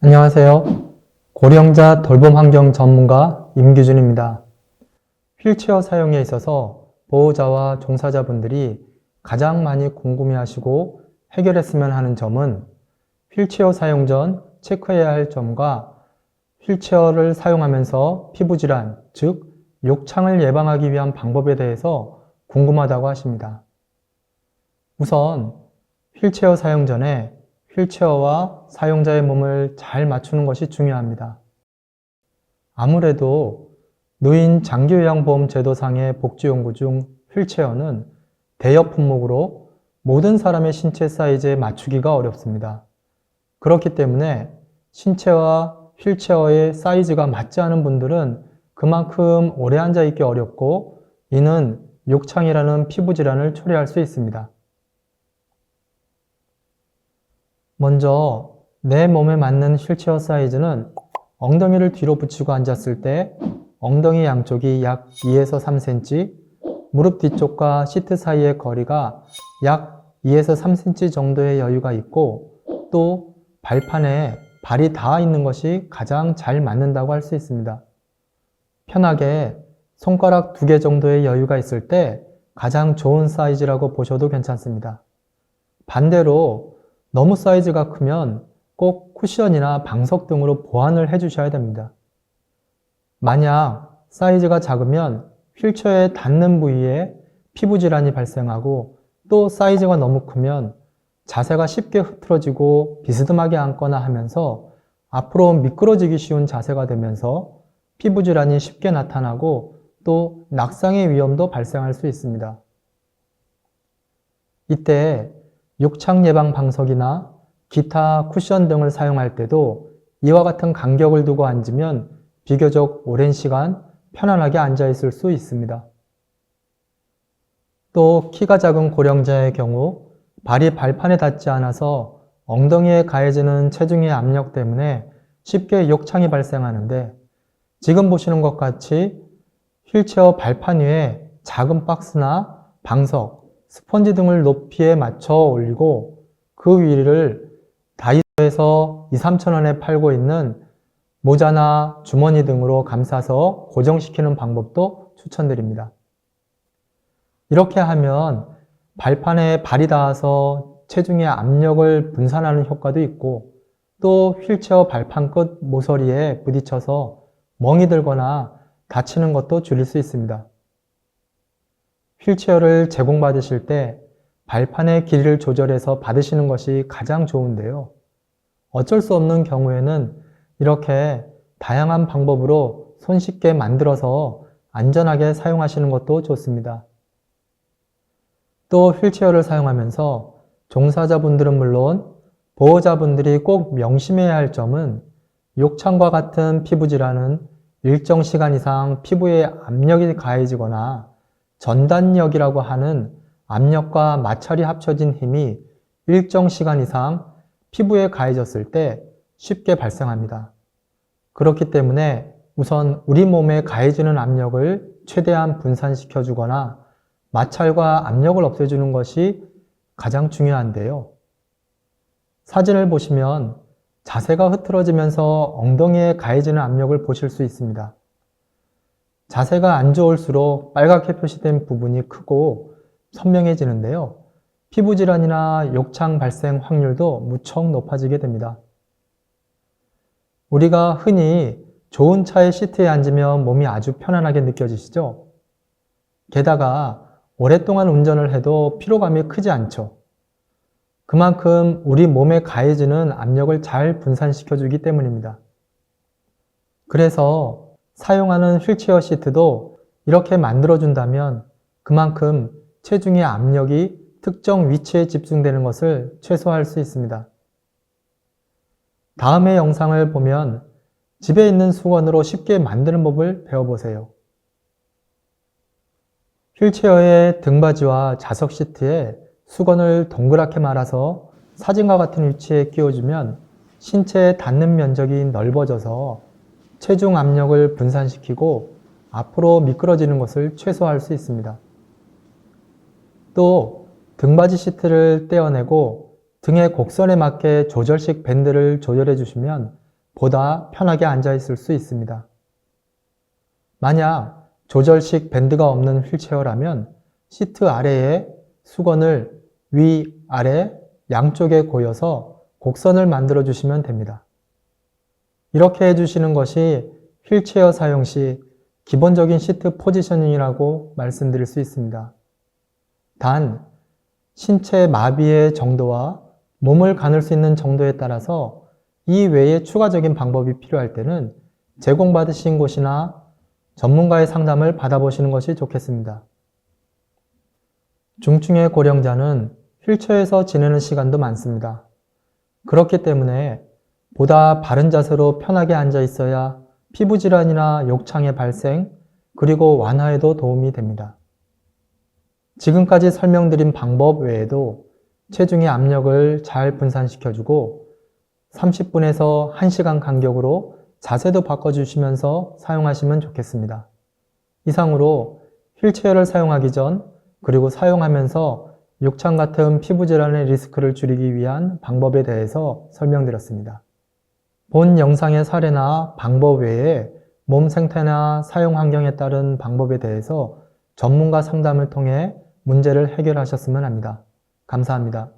안녕하세요. 고령자 돌봄 환경 전문가 임규준입니다. 휠체어 사용에 있어서 보호자와 종사자분들이 가장 많이 궁금해하시고 해결했으면 하는 점은 휠체어 사용 전 체크해야 할 점과 휠체어를 사용하면서 피부질환, 즉 욕창을 예방하기 위한 방법에 대해서 궁금하다고 하십니다. 우선 휠체어 사용 전에 휠체어와 사용자의 몸을 잘 맞추는 것이 중요합니다. 아무래도 노인 장기요양보험제도상의 복지용구 중 휠체어는 대여 품목으로 모든 사람의 신체 사이즈에 맞추기가 어렵습니다. 그렇기 때문에 신체와 휠체어의 사이즈가 맞지 않은 분들은 그만큼 오래 앉아 있기 어렵고 이는 욕창이라는 피부 질환을 초래할 수 있습니다. 먼저 내 몸에 맞는 휠체어 사이즈는 엉덩이를 뒤로 붙이고 앉았을 때 엉덩이 양쪽이 약 2에서 3cm, 무릎 뒤쪽과 시트 사이의 거리가 약 2에서 3cm 정도의 여유가 있고 또 발판에 발이 닿아 있는 것이 가장 잘 맞는다고 할 수 있습니다. 편하게 손가락 2개 정도의 여유가 있을 때 가장 좋은 사이즈라고 보셔도 괜찮습니다. 반대로 너무 사이즈가 크면 꼭 쿠션이나 방석 등으로 보완을 해주셔야 됩니다. 만약 사이즈가 작으면 휠체어에 닿는 부위에 피부 질환이 발생하고 또 사이즈가 너무 크면 자세가 쉽게 흐트러지고 비스듬하게 앉거나 하면서 앞으로 미끄러지기 쉬운 자세가 되면서 피부 질환이 쉽게 나타나고 또 낙상의 위험도 발생할 수 있습니다. 이때 욕창 예방 방석이나 기타 쿠션 등을 사용할 때도 이와 같은 간격을 두고 앉으면 비교적 오랜 시간 편안하게 앉아 있을 수 있습니다. 또 키가 작은 고령자의 경우 발이 발판에 닿지 않아서 엉덩이에 가해지는 체중의 압력 때문에 쉽게 욕창이 발생하는데 지금 보시는 것 같이 휠체어 발판 위에 작은 박스나 방석, 스펀지 등을 높이에 맞춰 올리고 그 위를 다이소에서 2~3,000원에 팔고 있는 모자나 주머니 등으로 감싸서 고정시키는 방법도 추천드립니다. 이렇게 하면 발판에 발이 닿아서 체중의 압력을 분산하는 효과도 있고 또 휠체어 발판 끝 모서리에 부딪혀서 멍이 들거나 다치는 것도 줄일 수 있습니다. 휠체어를 제공받으실 때 발판의 길이를 조절해서 받으시는 것이 가장 좋은데요. 어쩔 수 없는 경우에는 이렇게 다양한 방법으로 손쉽게 만들어서 안전하게 사용하시는 것도 좋습니다. 또 휠체어를 사용하면서 종사자분들은 물론 보호자분들이 꼭 명심해야 할 점은 욕창과 같은 피부질환은 일정 시간 이상 피부에 압력이 가해지거나 전단력이라고 하는 압력과 마찰이 합쳐진 힘이 일정 시간 이상 피부에 가해졌을 때 쉽게 발생합니다. 그렇기 때문에 우선 우리 몸에 가해지는 압력을 최대한 분산시켜 주거나 마찰과 압력을 없애주는 것이 가장 중요한데요. 사진을 보시면 자세가 흐트러지면서 엉덩이에 가해지는 압력을 보실 수 있습니다. 자세가 안 좋을수록 빨갛게 표시된 부분이 크고 선명해지는데요. 피부질환이나 욕창 발생 확률도 무척 높아지게 됩니다. 우리가 흔히 좋은 차의 시트에 앉으면 몸이 아주 편안하게 느껴지시죠? 게다가 오랫동안 운전을 해도 피로감이 크지 않죠. 그만큼 우리 몸에 가해지는 압력을 잘 분산시켜주기 때문입니다. 그래서 사용하는 휠체어 시트도 이렇게 만들어준다면 그만큼 체중의 압력이 특정 위치에 집중되는 것을 최소화할 수 있습니다. 다음의 영상을 보면 집에 있는 수건으로 쉽게 만드는 법을 배워보세요. 휠체어의 등받이와 좌석 시트에 수건을 동그랗게 말아서 사진과 같은 위치에 끼워주면 신체에 닿는 면적이 넓어져서 체중 압력을 분산시키고 앞으로 미끄러지는 것을 최소화할 수 있습니다. 또 등받이 시트를 떼어내고 등의 곡선에 맞게 조절식 밴드를 조절해 주시면 보다 편하게 앉아 있을 수 있습니다. 만약 조절식 밴드가 없는 휠체어라면 시트 아래에 수건을 위, 아래 양쪽에 고여서 곡선을 만들어 주시면 됩니다. 이렇게 해주시는 것이 휠체어 사용 시 기본적인 시트 포지셔닝이라고 말씀드릴 수 있습니다. 단, 신체 마비의 정도와 몸을 가눌 수 있는 정도에 따라서 이 외에 추가적인 방법이 필요할 때는 제공받으신 곳이나 전문가의 상담을 받아보시는 것이 좋겠습니다. 중증의 고령자는 휠체어에서 지내는 시간도 많습니다. 그렇기 때문에 보다 바른 자세로 편하게 앉아 있어야 피부질환이나 욕창의 발생, 그리고 완화에도 도움이 됩니다. 지금까지 설명드린 방법 외에도 체중의 압력을 잘 분산시켜주고 30분에서 1시간 간격으로 자세도 바꿔주시면서 사용하시면 좋겠습니다. 이상으로 휠체어를 사용하기 전 그리고 사용하면서 욕창 같은 피부질환의 리스크를 줄이기 위한 방법에 대해서 설명드렸습니다. 본 영상의 사례나 방법 외에 몸 생태나 사용 환경에 따른 방법에 대해서 전문가 상담을 통해 문제를 해결하셨으면 합니다. 감사합니다.